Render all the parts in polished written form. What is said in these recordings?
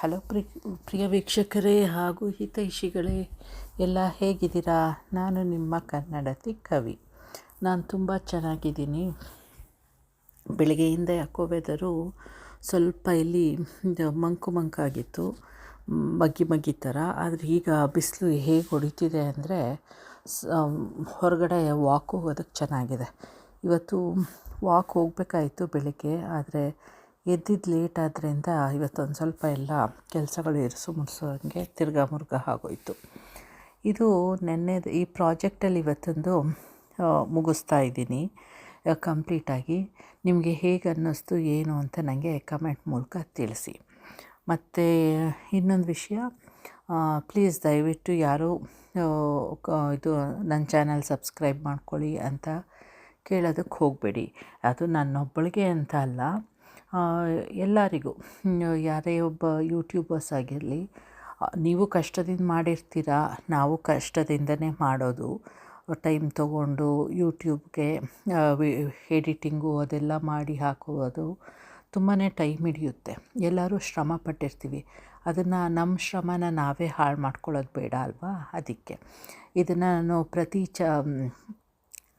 Hello ಪ್ರಿಯ ವೀಕ್ಷಕರೇ ಹಾಗೂ ಹಿತೈಷಿಗಳೇ, ಎಲ್ಲ ಹೇಗಿದ್ದೀರಾ? ನಾನು ನಿಮ್ಮ ಕನ್ನಡತಿ ಕವಿ. ನಾನು ತುಂಬ ಚೆನ್ನಾಗಿದ್ದೀನಿ. ಬೆಳಗ್ಗೆಯಿಂದ ಯಾಕೋ ವೆದರು ಸ್ವಲ್ಪ ಇಲ್ಲಿ ಮಂಕಾಗಿತ್ತು, ಮಗ್ಗಿ ಥರ. ಆದರೆ ಈಗ ಬಿಸಿಲು ಹೇಗೆ ಹೊಡಿತಿದೆ ಅಂದರೆ ಹೊರಗಡೆ ವಾಕ್ ಹೋಗೋದಕ್ಕೆ ಚೆನ್ನಾಗಿದೆ. ಇವತ್ತು ವಾಕ್ ಹೋಗಬೇಕಾಯಿತು ಬೆಳಗ್ಗೆ, ಆದರೆ ಎದ್ದಿದ್ದು ಲೇಟ್ ಆದ್ದರಿಂದ ಇವತ್ತೊಂದು ಸ್ವಲ್ಪ ಎಲ್ಲ ಕೆಲಸಗಳು ಇರಿಸು ಮುಡಿಸೋಂಗೆ ತಿರ್ಗಾ ಮುರುಗ ಆಗೋಯಿತು. ಇದು ನೆನ್ನೆದು ಈ ಪ್ರಾಜೆಕ್ಟಲ್ಲಿ ಇವತ್ತೊಂದು ಮುಗಿಸ್ತಾ ಇದ್ದೀನಿ ಕಂಪ್ಲೀಟಾಗಿ. ನಿಮಗೆ ಹೇಗೆ ಅನ್ನಿಸ್ತು ಏನು ಅಂತ ನನಗೆ ಕಮೆಂಟ್ ಮೂಲಕ ತಿಳಿಸಿ. ಮತ್ತು ಇನ್ನೊಂದು ವಿಷಯ, ಪ್ಲೀಸ್ ದಯವಿಟ್ಟು ಯಾರೂ ಇದು ನನ್ನ ಚಾನಲ್ ಸಬ್ಸ್ಕ್ರೈಬ್ ಮಾಡ್ಕೊಳ್ಳಿ ಅಂತ ಕೇಳೋದಕ್ಕೆ ಹೋಗಬೇಡಿ. ಅದು ನನ್ನೊಬ್ಬಳಿಗೆ ಅಂತ ಅಲ್ಲ, ಎಲ್ಲರಿಗೂ. ಯಾರೇ ಒಬ್ಬ ಯೂಟ್ಯೂಬರ್ಸ್ ಆಗಿರಲಿ, ನೀವು ಕಷ್ಟದಿಂದ ಮಾಡಿರ್ತೀರ, ನಾವು ಕಷ್ಟದಿಂದನೇ ಮಾಡೋದು. ಟೈಮ್ ತೊಗೊಂಡು ಯೂಟ್ಯೂಬ್ಗೆ ಎಡಿಟಿಂಗು ಅದೆಲ್ಲ ಮಾಡಿ ಹಾಕೋದು ತುಂಬಾ ಟೈಮ್ ಹಿಡಿಯುತ್ತೆ. ಎಲ್ಲರೂ ಶ್ರಮ ಪಟ್ಟಿರ್ತೀವಿ, ಅದನ್ನು ನಮ್ಮ ಶ್ರಮನ ನಾವೇ ಹಾಳು ಮಾಡ್ಕೊಳ್ಳೋದು ಬೇಡ ಅಲ್ವಾ? ಅದಕ್ಕೆ ಇದನ್ನು ನಾನು ಪ್ರತಿ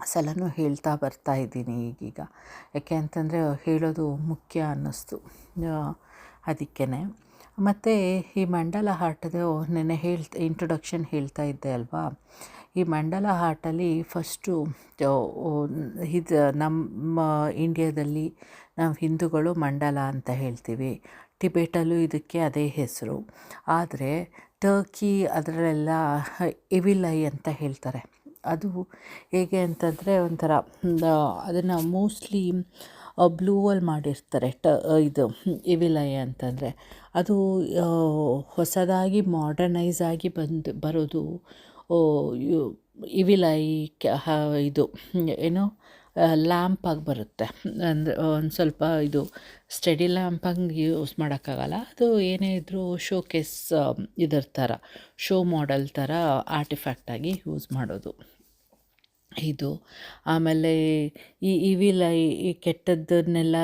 ಸಲನೂ ಹೇಳ್ತಾ ಬರ್ತಾಯಿದ್ದೀನಿ ಈಗೀಗ. ಯಾಕೆ ಅಂತಂದರೆ ಹೇಳೋದು ಮುಖ್ಯ ಅನ್ನಿಸ್ತು, ಅದಕ್ಕೇ. ಮತ್ತು ಈ ಮಂಡಲ ಆಟದ ನೆನ್ನೆ ಇಂಟ್ರೊಡಕ್ಷನ್ ಹೇಳ್ತಾ ಇದ್ದೆ ಅಲ್ವಾ? ಈ ಮಂಡಲ ಆಟಲ್ಲಿ ಫಸ್ಟು ಇದು ನಮ್ಮ ಇಂಡಿಯಾದಲ್ಲಿ ನಾವು ಹಿಂದೂಗಳು ಮಂಡಲ ಅಂತ ಹೇಳ್ತೀವಿ. ಟಿಬೇಟಲ್ಲೂ ಇದಕ್ಕೆ ಅದೇ ಹೆಸರು. ಆದರೆ ಟರ್ಕಿ ಅದರಲ್ಲೆಲ್ಲ ಎವಿಲ್ ಐ ಅಂತ ಹೇಳ್ತಾರೆ. ಅದು ಹೇಗೆ ಅಂತಂದರೆ ಒಂಥರ ಅದನ್ನು ಮೋಸ್ಟ್ಲಿ ಬ್ಲೂವಲ್ಲಿ ಮಾಡಿರ್ತಾರೆ. ಇದು ಎವಿಲ್ ಐ ಅಂತಂದರೆ ಅದು ಹೊಸದಾಗಿ ಮಾಡರ್ನೈಸ್ ಆಗಿ ಬರೋದು ಇವಿಲ್ ಐ ಇದು ಏನು ಲ್ಯಾಂಪಾಗಿ ಬರುತ್ತೆ. ಅಂದರೆ ಒಂದು ಸ್ವಲ್ಪ ಇದು ಸ್ಟಡಿ ಲ್ಯಾಂಪಂಗೆ ಯೂಸ್ ಮಾಡೋಕ್ಕಾಗಲ್ಲ. ಅದು ಏನೇ ಇದ್ದರೂ ಶೋಕೇಸ್ ಇದರ ಥರ, ಶೋ ಮಾಡೆಲ್ ಥರ ಆರ್ಟಿಫ್ಯಾಕ್ಟಾಗಿ ಯೂಸ್ ಮಾಡೋದು ಇದು. ಆಮೇಲೆ ಈ ಇವಿಲ್ ಐ, ಈ ಕೆಟ್ಟದ್ದನ್ನೆಲ್ಲ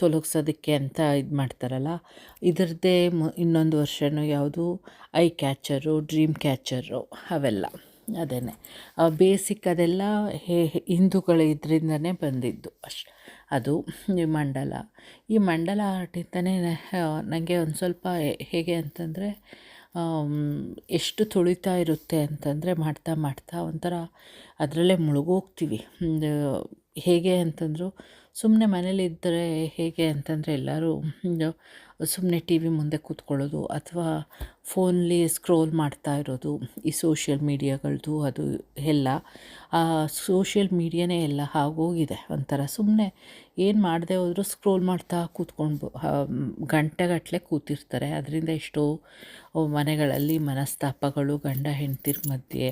ತೊಲಗಿಸೋದಕ್ಕೆ ಅಂತ ಇದು ಮಾಡ್ತಾರಲ್ಲ, ಇದರದ್ದೇ ಇನ್ನೊಂದು ವರ್ಷನು ಯಾವುದು ಐ ಕ್ಯಾಚರು, ಡ್ರೀಮ್ ಕ್ಯಾಚರು, ಅವೆಲ್ಲ ಅದೇ ಬೇಸಿಕ್. ಅದೆಲ್ಲ ಹಿಂದೂಗಳ ಇದರಿಂದನೇ ಬಂದಿದ್ದು ಅದು ಈ ಮಂಡಲ ಆಟಿಂದನೇ ನನಗೆ ಒಂದು ಸ್ವಲ್ಪ ಹೇಗೆ ಅಂತಂದರೆ ಎಷ್ಟು ತುಳಿತಾ ಇರುತ್ತೆ ಅಂತಂದರೆ ಮಾಡ್ತಾ ಒಂಥರ ಅದರಲ್ಲೇ ಮುಳುಗೋಗ್ತೀವಿ. ಹೇಗೆ ಅಂತಂದರೂ ಸುಮ್ಮನೆ ಮನೇಲಿದ್ದರೆ ಹೇಗೆ ಅಂತಂದರೆ ಎಲ್ಲರೂ ಸುಮ್ಮನೆ ಟಿ ವಿ ಮುಂದೆ ಕೂತ್ಕೊಳ್ಳೋದು ಅಥವಾ ಫೋನಲ್ಲಿ ಸ್ಕ್ರೋಲ್ ಮಾಡ್ತಾ ಇರೋದು. ಈ ಸೋಷಿಯಲ್ ಮೀಡಿಯಾಗಳದ್ದು ಅದು ಎಲ್ಲ, ಸೋಷಿಯಲ್ ಮೀಡಿಯಾನೇ ಎಲ್ಲ ಆಗೋಗಿದೆ. ಒಂಥರ ಸುಮ್ಮನೆ ಏನು ಮಾಡದೆ ಹೋದರೂ ಸ್ಕ್ರೋಲ್ ಮಾಡ್ತಾ ಕೂತ್ಕೊಂಡು ಗಂಟೆಗಟ್ಟಲೆ ಕೂತಿರ್ತಾರೆ. ಅದರಿಂದ ಎಷ್ಟೋ ಮನೆಗಳಲ್ಲಿ ಮನಸ್ತಾಪಗಳು, ಗಂಡ ಹೆಂಡ್ತಿರ ಮಧ್ಯೆ,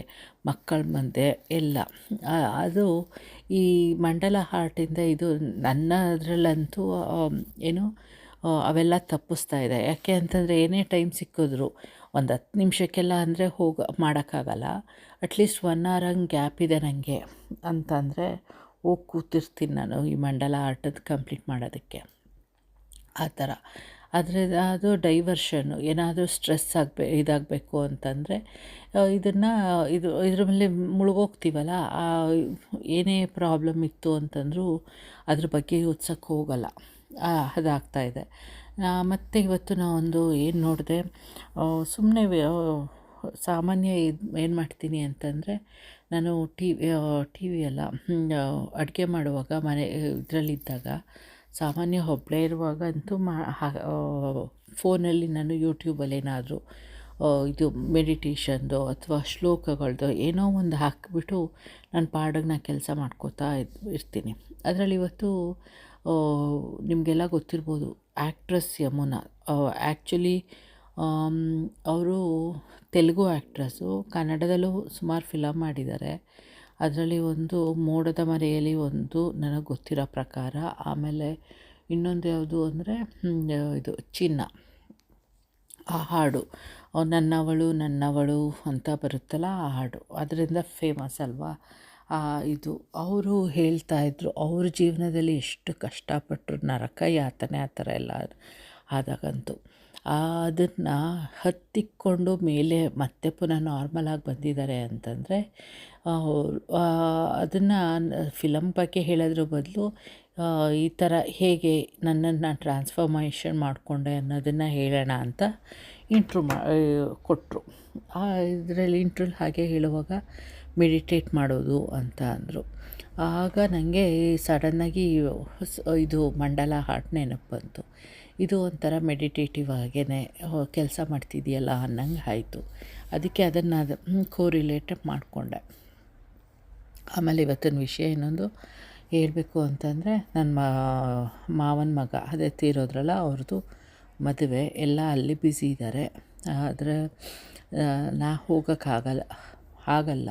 ಮಕ್ಕಳ ಮಧ್ಯೆ ಎಲ್ಲ. ಅದು ಈ ಮಂಡಲ ಆರ್ಟಿಂದ ಇದು ನನ್ನ ಅದರಲ್ಲಂತೂ ಏನು ಅವೆಲ್ಲ ತಪ್ಪಿಸ್ತಾ ಇದೆ. ಯಾಕೆ ಅಂತಂದರೆ ಏನೇ ಟೈಮ್ ಸಿಕ್ಕಿದ್ರು ಒಂದು 10 ನಿಮಿಷಕ್ಕೆಲ್ಲ ಅಂದರೆ ಮಾಡೋಕ್ಕಾಗಲ್ಲ. ಅಟ್ಲೀಸ್ಟ್ 1 hour ಹಂಗೆ ಗ್ಯಾಪ್ ಇದೆ ನನಗೆ ಅಂತಂದರೆ ಹೋಗಿ ಕೂತಿರ್ತೀನಿ ನಾನು ಈ ಮಂಡಲ ಆರ್ಟದ್ದು ಕಂಪ್ಲೀಟ್ ಮಾಡೋದಕ್ಕೆ. ಆ ಥರ ಅದು ಡೈವರ್ಷನ್ನು. ಏನಾದರೂ ಸ್ಟ್ರೆಸ್ ಇದಾಗಬೇಕು ಅಂತಂದರೆ ಇದ್ರ ಮೇಲೆ ಮುಳುಗೋಗ್ತೀವಲ್ಲ, ಏನೇ ಪ್ರಾಬ್ಲಮ್ ಇತ್ತು ಅಂತಂದರೂ ಅದ್ರ ಬಗ್ಗೆ ಯೋಚಿಸೋಕ್ಕೆ ಹೋಗಲ್ಲ. ಅದಾಗ್ತಾಯಿದೆ. ಮತ್ತು ಇವತ್ತು ನಾವೊಂದು ಏನು ನೋಡಿದೆ, ಸುಮ್ಮನೆ ಸಾಮಾನ್ಯ ಏನು ಮಾಡ್ತೀನಿ ಅಂತಂದರೆ, ನಾನು ಟಿ ವಿ ಅಲ್ಲ, ಅಡುಗೆ ಮಾಡುವಾಗ ಮನೆ ಇದರಲ್ಲಿದ್ದಾಗ ಸಾಮಾನ್ಯ ಒಬ್ಬಳೇ ಇರುವಾಗ ಅಂತೂ ಫೋನಲ್ಲಿ ನಾನು ಯೂಟ್ಯೂಬಲ್ಲಿ ಏನಾದರೂ ಇದು ಮೆಡಿಟೇಷನ್ದು ಅಥವಾ ಶ್ಲೋಕಗಳದ್ದು ಏನೋ ಒಂದು ಹಾಕಿಬಿಟ್ಟು ನನ್ನ ಪಾಡಿಗೆ ನಾನು ಕೆಲಸ ಮಾಡ್ಕೋತಾ ಇರ್ತೀನಿ. ಅದರಲ್ಲಿ ಇವತ್ತು ನಿಮಗೆಲ್ಲ ಗೊತ್ತಿರ್ಬೋದು, ಆ್ಯಕ್ಟ್ರೆಸ್ ಯಮುನಾ. ಆ್ಯಕ್ಚುಲಿ ಅವರು ತೆಲುಗು ಆ್ಯಕ್ಟ್ರಸ್ಸು, ಕನ್ನಡದಲ್ಲೂ ಸುಮಾರು ಫಿಲಮ್ ಮಾಡಿದ್ದಾರೆ. ಅದರಲ್ಲಿ ಒಂದು ಮೋಡದ ಮರೆಯಲ್ಲಿ ಒಂದು ನನಗೆ ಗೊತ್ತಿರೋ ಪ್ರಕಾರ. ಆಮೇಲೆ ಇನ್ನೊಂದು ಯಾವುದು ಅಂದರೆ ಇದು ಚಿನ್ನ, ಆ ಹಾಡು ನನ್ನವಳು ಅಂತ ಬರುತ್ತಲ್ಲ ಆ ಹಾಡು, ಅದರಿಂದ ಫೇಮಸ್ ಅಲ್ವಾ ಇದು. ಅವರು ಹೇಳ್ತಾಯಿದ್ರು ಅವ್ರ ಜೀವನದಲ್ಲಿ ಎಷ್ಟು ಕಷ್ಟಪಟ್ಟರು, ನರಕ ಯಾತನೆ ಆ ಥರ ಎಲ್ಲ ಆದಾಗಂತೂ. ಅದನ್ನು ಹತ್ತಿಕ್ಕೊಂಡು ಮೇಲೆ ಮತ್ತೆ ಪುನಃ ನಾರ್ಮಲಾಗಿ ಬಂದಿದ್ದಾರೆ ಅಂತಂದರೆ ಅದನ್ನು ಫಿಲಮ್ ಬಗ್ಗೆ ಹೇಳೋದ್ರ ಬದಲು ಈ ಥರ ಹೇಗೆ ನನ್ನನ್ನು ಟ್ರಾನ್ಸ್ಫಾರ್ಮೇಷನ್ ಮಾಡಿಕೊಂಡೆ ಅನ್ನೋದನ್ನು ಹೇಳೋಣ ಅಂತ ಕೊಟ್ಟರು. ಇದರಲ್ಲಿ ಇಂಟ್ರಲ್ಲಿ ಹಾಗೆ ಹೇಳುವಾಗ ಮೆಡಿಟೇಟ್ ಮಾಡೋದು ಅಂತ ಅಂದರು. ಆಗ ನನಗೆ ಸಡನ್ನಾಗಿ ಇದು ಮಂಡಲ ಹಾರ್ಟ್ ನೆನಪು ಬಂತು. ಇದು ಒಂಥರ ಮೆಡಿಟೇಟಿವ್ ಆಗೇ ಕೆಲಸ ಮಾಡ್ತಿದೆಯಲ್ಲ ಅನ್ನಂಗೆ ಆಯಿತು. ಅದಕ್ಕೆ ಅದನ್ನು ಕೋರಿಲೇಟ್ ಮಾಡಿಕೊಂಡೆ. ಆಮೇಲೆ ಇವತ್ತಿನ ವಿಷಯ ಇನ್ನೊಂದು ಹೇಳಬೇಕು ಅಂತಂದರೆ, ನನ್ನ ಮಾವನ ಮಗ ಅದೇ ತೀರೋದ್ರಲ್ಲ, ಅವ್ರದ್ದು ಮದುವೆ ಎಲ್ಲ ಅಲ್ಲಿ ಬ್ಯುಸಿ ಇದ್ದಾರೆ. ಆದರೆ ನಾ ಆಗಲ್ಲ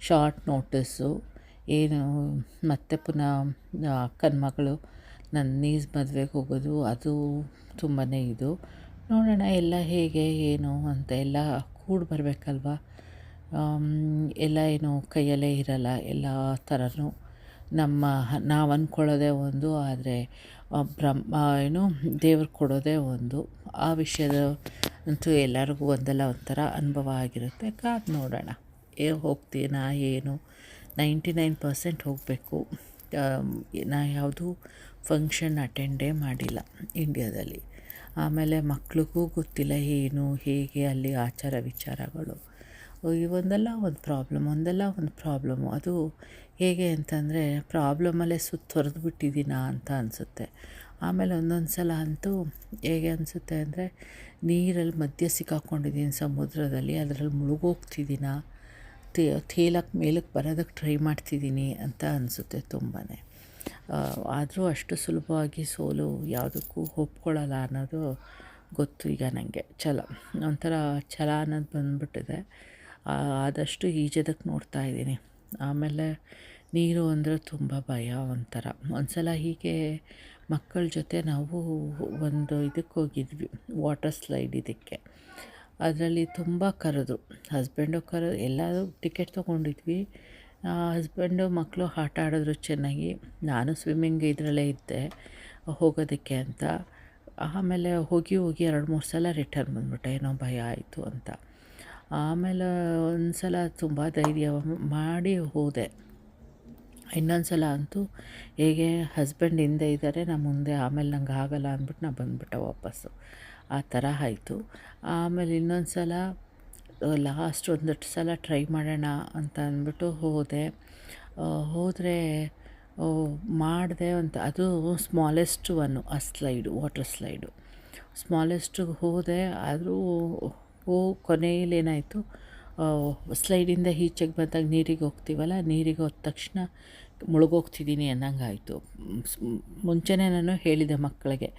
ಶಾರ್ಟ್ ನೋಟಿಸ್ಸು. ಏನು ಮತ್ತೆ ಪುನಃ ಅಕ್ಕನ ಮಗಳು ನನ್ನ ನೀಸ್ ಮದುವೆಗೆ ಹೋಗೋದು, ಅದು ತುಂಬಾ ಇದು. ನೋಡೋಣ ಎಲ್ಲ ಹೇಗೆ ಏನು ಅಂತ ಎಲ್ಲ ಕೂಡಿ ಬರಬೇಕಲ್ವ. ಎಲ್ಲ ಏನು ಕೈಯಲ್ಲೇ ಇರಲ್ಲ ಎಲ್ಲ ಥರನೂ. ನಾವು ಅಂದ್ಕೊಳ್ಳೋದೇ ಒಂದು, ಆದರೆ ದೇವ್ರು ಕೊಡೋದೇ ಒಂದು. ಆ ವಿಷಯದ ಅಂತೂ ಎಲ್ಲರಿಗೂ ಒಂದಲ್ಲ ಒಂಥರ ಅನುಭವ ಆಗಿರುತ್ತೆ. ಕಾದು ನೋಡೋಣ ಹೋಗ್ತೀನಾ ಏನು. 99% ಹೋಗಬೇಕು. ನಾ ಯಾವುದೂ ಫಂಕ್ಷನ್ ಅಟೆಂಡೇ ಮಾಡಿಲ್ಲ ಇಂಡ್ಯಾದಲ್ಲಿ. ಆಮೇಲೆ ಮಕ್ಳಿಗೂ ಗೊತ್ತಿಲ್ಲ ಏನು ಹೇಗೆ ಅಲ್ಲಿ ಆಚಾರ ವಿಚಾರಗಳು. ಒಂದಲ್ಲ ಒಂದು ಪ್ರಾಬ್ಲಮ್ಮು. ಅದು ಹೇಗೆ ಅಂತಂದರೆ, ಪ್ರಾಬ್ಲಮಲ್ಲೇ ಸುತ್ತುವರೆದು ಬಿಟ್ಟಿದ್ದೀನಾ ಅಂತ ಅನಿಸುತ್ತೆ. ಆಮೇಲೆ ಒಂದೊಂದು ಸಲ ಅಂತೂ ಹೇಗೆ ಅನಿಸುತ್ತೆ ಅಂದರೆ, ನೀರಲ್ಲಿ ಮಧ್ಯೆ ಸಿಕ್ಕಾಕ್ಕೊಂಡಿದ್ದೀನಿ ಸಮುದ್ರದಲ್ಲಿ, ಅದರಲ್ಲಿ ಮುಳುಗೋಗ್ತಿದ್ದೀನಾ, ತೇಲಕ್ಕೆ ಮೇಲಕ್ಕೆ ಬರೋದಕ್ಕೆ ಟ್ರೈ ಮಾಡ್ತಿದ್ದೀನಿ ಅಂತ ಅನಿಸುತ್ತೆ ತುಂಬಾ. ಆದರೂ ಅಷ್ಟು ಸುಲಭವಾಗಿ ಸೋಲು ಯಾವುದಕ್ಕೂ ಒಪ್ಕೊಳ್ಳಲ್ಲ ಅನ್ನೋದು ಗೊತ್ತು ಈಗ ನನಗೆ. ಒಂಥರ ಛಲ ಅನ್ನೋದು ಬಂದುಬಿಟ್ಟಿದೆ. ಆದಷ್ಟು ಈಜೋದಕ್ಕೆ ನೋಡ್ತಾ ಇದ್ದೀನಿ. ಆಮೇಲೆ ನೀರು ಅಂದರೆ ತುಂಬ ಭಯ ಒಂಥರ. ಒಂದು ಸಲ ಹೀಗೆ ಮಕ್ಕಳ ಜೊತೆ ನಾವು ಒಂದು ಇದಕ್ಕೆ ಹೋಗಿದ್ವಿ, ವಾಟರ್ ಸ್ಲೈಡ್ ಇದಕ್ಕೆ. ಅದರಲ್ಲಿ ತುಂಬ ಕರೆದ್ರು, ಹಸ್ಬೆಂಡು ಎಲ್ಲರೂ ಟಿಕೆಟ್ ತೊಗೊಂಡಿದ್ವಿ. ಹಸ್ಬೆಂಡು ಮಕ್ಕಳು ಆಟ ಆಡಿದ್ರು ಚೆನ್ನಾಗಿ. ನಾನು ಸ್ವಿಮ್ಮಿಂಗ್ ಇದರಲ್ಲೇ ಇದ್ದೆ ಹೋಗೋದಕ್ಕೆ ಅಂತ. ಆಮೇಲೆ ಹೋಗಿ 2-3 ಸಲ ರಿಟರ್ನ್ ಬಂದ್ಬಿಟ್ಟೆ, ಏನೋ ಭಯ ಆಯಿತು ಅಂತ. ಆಮೇಲೆ ಒಂದು ಸಲ ತುಂಬ ಧೈರ್ಯ ಮಾಡಿ ಹೋದೆ. ಇನ್ನೊಂದು ಸಲ ಅಂತೂ ಹೇಗೆ ಹಸ್ಬೆಂಡ್ ಹಿಂದೆ ಇದ್ದಾರೆ, ನಾನು ಮುಂದೆ. ಆಮೇಲೆ ನಂಗೆ ಆಗಲ್ಲ ಅಂದ್ಬಿಟ್ಟು ನಾನು ಬಂದುಬಿಟ್ಟೆ ವಾಪಸ್ಸು. ಆ ಥರ ಆಯಿತು. ಆಮೇಲೆ ಇನ್ನೊಂದು ಸಲ ಲಾಸ್ಟ್ ಒಂದು ಸಲ ಟ್ರೈ ಮಾಡೋಣ ಅಂತ ಅಂದ್ಬಿಟ್ಟು ಹೋದರೆ ಮಾಡಿದೆ ಅಂತ. ಅದು ಸ್ಮಾಲೆಸ್ಟ್ ಒನ್ನು, ಆ ಸ್ಲೈಡು, ವಾಟರ್ ಸ್ಲೈಡು ಸ್ಮಾಲೆಸ್ಟು ಹೋದೆ. ಆದರೂ ಕೊನೆಯಲ್ಲಿ ಏನಾಯಿತು, ಸ್ಲೈಡಿಂದ ಈಚೆಗೆ ಬಂದಾಗ ನೀರಿಗೆ ಹೋಗ್ತೀವಲ್ಲ, ನೀರಿಗೆ ಹೋದ ತಕ್ಷಣ ಮುಳುಗೋಗ್ತಿದ್ದೀನಿ ಅನ್ನಂಗೆ ಆಯಿತು. ಮುಂಚೆನೇ ನಾನು ಹೇಳಿದೆ ಮಕ್ಕಳಿಗೆ,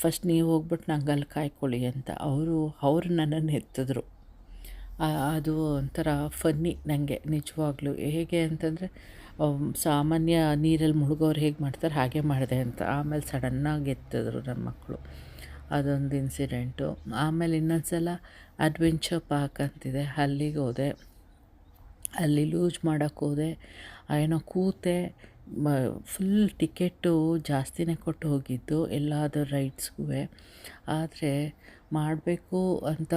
ಫಸ್ಟ್ ನೀವು ಹೋಗ್ಬಿಟ್ಟು ನಂಗೆ ಅಲ್ಲಿ ಕಾಯ್ಕೊಳ್ಳಿ ಅಂತ. ಅವರು ನನ್ನನ್ನು ಎತ್ತಿದ್ರು. ಅದು ಒಂಥರ ಫನ್ನಿ ನನಗೆ ನಿಜವಾಗ್ಲೂ. ಹೇಗೆ ಅಂತಂದರೆ, ಸಾಮಾನ್ಯ ನೀರಲ್ಲಿ ಮುಳುಗೋರು ಹೇಗೆ ಮಾಡ್ತಾರೆ ಹಾಗೆ ಮಾಡಿದೆ ಅಂತ. ಆಮೇಲೆ ಸಡನ್ನಾಗಿ ಎತ್ತಿದ್ರು ನನ್ನ ಮಕ್ಕಳು. ಅದೊಂದು ಇನ್ಸಿಡೆಂಟು. ಆಮೇಲೆ ಇನ್ನೊಂದು ಸಲ ಅಡ್ವೆಂಚರ್ ಪಾರ್ಕ್ ಅಂತಿದೆ, ಅಲ್ಲಿಗೆ ಹೋದೆ. ಅಲ್ಲಿ ಲೂಜ್ ಮಾಡೋಕ್ಕೆ ಹೋದೆ. ಏನೋ ಕೂತೆ. ಫುಲ್ ಟಿಕೆಟು ಜಾಸ್ತಿನೇ ಕೊಟ್ಟು ಹೋಗಿದ್ದು ಎಲ್ಲಾದರೂ ರೈಡ್ಸ್ಗೂ. ಆದರೆ ಮಾಡಬೇಕು ಅಂತ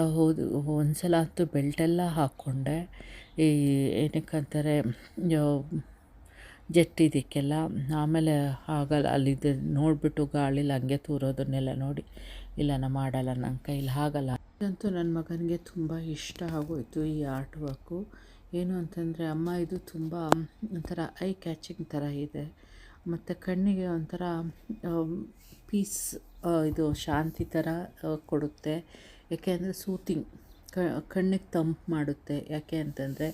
ಒಂದು ಸಲ ಅಂತೂ ಬೆಲ್ಟೆಲ್ಲ ಹಾಕ್ಕೊಂಡೆ. ಈ ಏನಕ್ಕಂತಾರೆ, ಜೆಟ್ ಇದಕ್ಕೆಲ್ಲ. ಆಮೇಲೆ ಆಗಲ್ಲ, ಅಲ್ಲಿದ್ದು ನೋಡಿಬಿಟ್ಟು ಗಾಳೀಲಿ ಹಂಗೆ ತೂರೋದನ್ನೆಲ್ಲ ನೋಡಿ, ಇಲ್ಲ ನಾನು ಮಾಡಲ್ಲ, ನನ್ನ ಕೈಲಿ ಆಗಲ್ಲ. ಇದಂತೂ ನನ್ನ ಮಗನಿಗೆ ತುಂಬ ಇಷ್ಟ ಆಗೋಯಿತು ಈ ಆರ್ಟ್ ವರ್ಕು. ಏನು ಅಂತಂದರೆ, ಅಮ್ಮ ಇದು ತುಂಬ ಒಂಥರ ಐ ಕ್ಯಾಚಿಂಗ್ ಥರ ಇದೆ, ಮತ್ತು ಕಣ್ಣಿಗೆ ಒಂಥರ ಪೀಸ್, ಇದು ಶಾಂತಿ ಥರ ಕೊಡುತ್ತೆ. ಯಾಕೆ ಅಂದರೆ ಸೂತಿಂಗ್, ಕಣ್ಣಿಗೆ ತಂಪು ಮಾಡುತ್ತೆ. ಯಾಕೆ ಅಂತಂದರೆ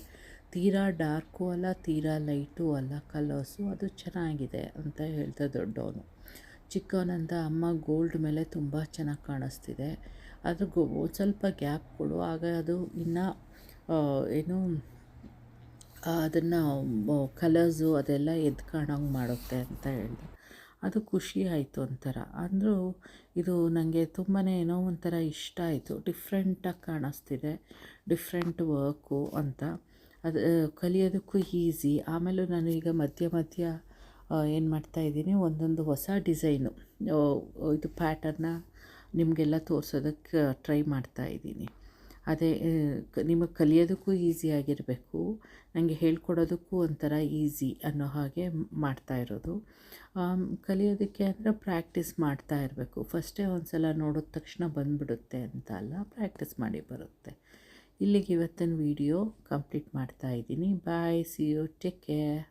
ತೀರಾ ಡಾರ್ಕು ಅಲ್ಲ, ತೀರಾ ಲೈಟು ಅಲ್ಲ ಕಲರ್ಸು. ಅದು ಚೆನ್ನಾಗಿದೆ ಅಂತ ಹೇಳ್ತಾ ದೊಡ್ಡವನು. ಚಿಕ್ಕವನಂದ ಅಮ್ಮ ಗೋಲ್ಡ್ ಮೇಲೆ ತುಂಬ ಚೆನ್ನಾಗಿ ಕಾಣಿಸ್ತಿದೆ, ಅದು ಸ್ವಲ್ಪ ಗ್ಯಾಪ್ ಕೊಡು, ಆಗ ಅದು ಇನ್ನೂ ಏನು ಅದನ್ನು ಕಲರ್ಸು ಅದೆಲ್ಲ ಎದ್ದು ಕಾಣೋಂಗೆ ಮಾಡುತ್ತೆ ಅಂತ ಹೇಳಿದೆ. ಅದು ಖುಷಿ ಆಯಿತು ಒಂಥರ. ಅಂದರೂ ಇದು ನನಗೆ ತುಂಬಾ ಏನೋ ಒಂಥರ ಇಷ್ಟ ಆಯಿತು. ಡಿಫ್ರೆಂಟಾಗಿ ಕಾಣಿಸ್ತಿದೆ, ಡಿಫ್ರೆಂಟ್ ವರ್ಕು ಅಂತ. ಅದು ಕಲಿಯೋದಕ್ಕೂ ಈಸಿ. ಆಮೇಲೆ ನಾನು ಈಗ ಮಧ್ಯ ಏನು ಮಾಡ್ತಾಯಿದ್ದೀನಿ, ಒಂದೊಂದು ಹೊಸ ಡಿಸೈನು ಇದು ಪ್ಯಾಟರ್ನ ನಿಮಗೆಲ್ಲ ತೋರ್ಸೋದಕ್ಕೆ ಟ್ರೈ ಮಾಡ್ತಾಯಿದ್ದೀನಿ. ಅದೇ ನಿಮಗೆ ಕಲಿಯೋದಕ್ಕೂ ಈಸಿಯಾಗಿರಬೇಕು, ನನಗೆ ಹೇಳ್ಕೊಡೋದಕ್ಕೂ ಒಂಥರ ಈಸಿ ಅನ್ನೋ ಹಾಗೆ ಮಾಡ್ತಾ ಇರೋದು. ಕಲಿಯೋದಕ್ಕೆ ಅಂದರೆ ಪ್ರಾಕ್ಟೀಸ್ ಮಾಡ್ತಾ ಇರಬೇಕು. ಫಸ್ಟೇ ಒಂದು ಸಲ ನೋಡಿದ ತಕ್ಷಣ ಬಂದುಬಿಡುತ್ತೆ ಅಂತ ಅಲ್ಲ, ಪ್ರಾಕ್ಟೀಸ್ ಮಾಡಿ ಬರುತ್ತೆ. ಇಲ್ಲಿಗೆ ಇವತ್ತಿನ ವಿಡಿಯೋ ಕಂಪ್ಲೀಟ್ ಮಾಡ್ತಾ ಇದ್ದೀನಿ. ಬಾಯ್, ಸಿ ಯು, ಟೇಕ್ ಕೇರ್.